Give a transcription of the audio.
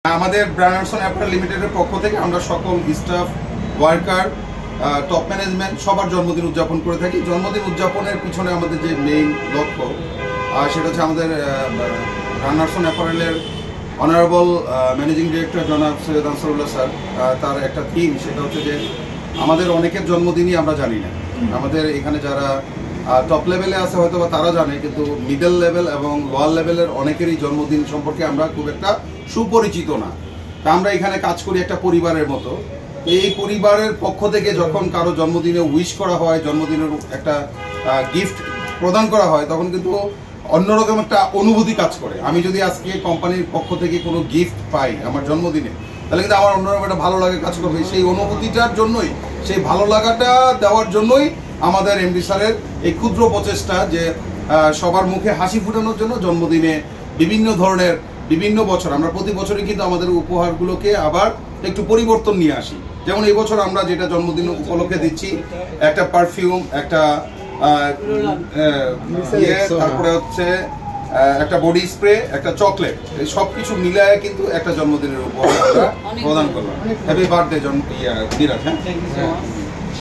আমাদের ব্রায়ানসন অ্যাপারেল লিমিটেডের পক্ষ থেকে আমরা সকল স্টাফ, ওয়ার্কার, টপ ম্যানেজমেন্ট সবার জন্মদিন উদযাপন করে থাকি। জন্মদিন উদযাপনের পিছনে আমাদের যে মেইন লক্ষ্য সেটা হচ্ছে আমাদের ব্রায়ানসন অ্যাপারেলের অনারেবল ম্যানেজিং ডিরেক্টর জনাব সৈয়দ আনসারুল্লাহ স্যার, তার একটা থিম, সেটা হচ্ছে যে আমাদের অনেকের জন্মদিনই আমরা জানি না। আমাদের এখানে যারা টপ লেভেলে আছে হয়তো বা তারা জানে, কিন্তু মিডল লেভেল এবং লোয়ার লেভেলের অনেকেরই জন্মদিন সম্পর্কে আমরা খুব একটা সুপরিচিত না। তা আমরা এখানে কাজ করি একটা পরিবারের মতো। এই পরিবারের পক্ষ থেকে যখন কারো জন্মদিনে উইশ করা হয়, জন্মদিনের একটা গিফট প্রদান করা হয়, তখন কিন্তু অন্যরকম একটা অনুভূতি কাজ করে। আমি যদি আজকে কোম্পানির পক্ষ থেকে কোনো গিফট পাই আমার জন্মদিনে, তাহলে কিন্তু আমার অন্যরকম একটা ভালো লাগা কাজ করবে। সেই অনুভূতিটার জন্যই, সেই ভালো লাগাটা দেওয়ার জন্যই আমাদের এমডি স্যারের এই ক্ষুদ্র প্রচেষ্টা যে সবার মুখে হাসি ফুটানোর জন্য জন্মদিনে বিভিন্ন ধরনের বিভিন্ন বছর আমরা প্রতি বছরই কিন্তু আমাদের উপহারগুলোকে আবার একটু পরিবর্তন নিয়ে আসি। যেমন এই বছর আমরা যেটা জন্মদিন উপলক্ষে দিচ্ছি, একটা পারফিউম, একটা তারপরে হচ্ছে একটা বডি স্প্রে, একটা চকলেট, এই সব কিছু মিলায় কিন্তু একটা জন্মদিনের উপহার প্রদান করলাম। Happy birthday Dhiraj. হ্যাঁ।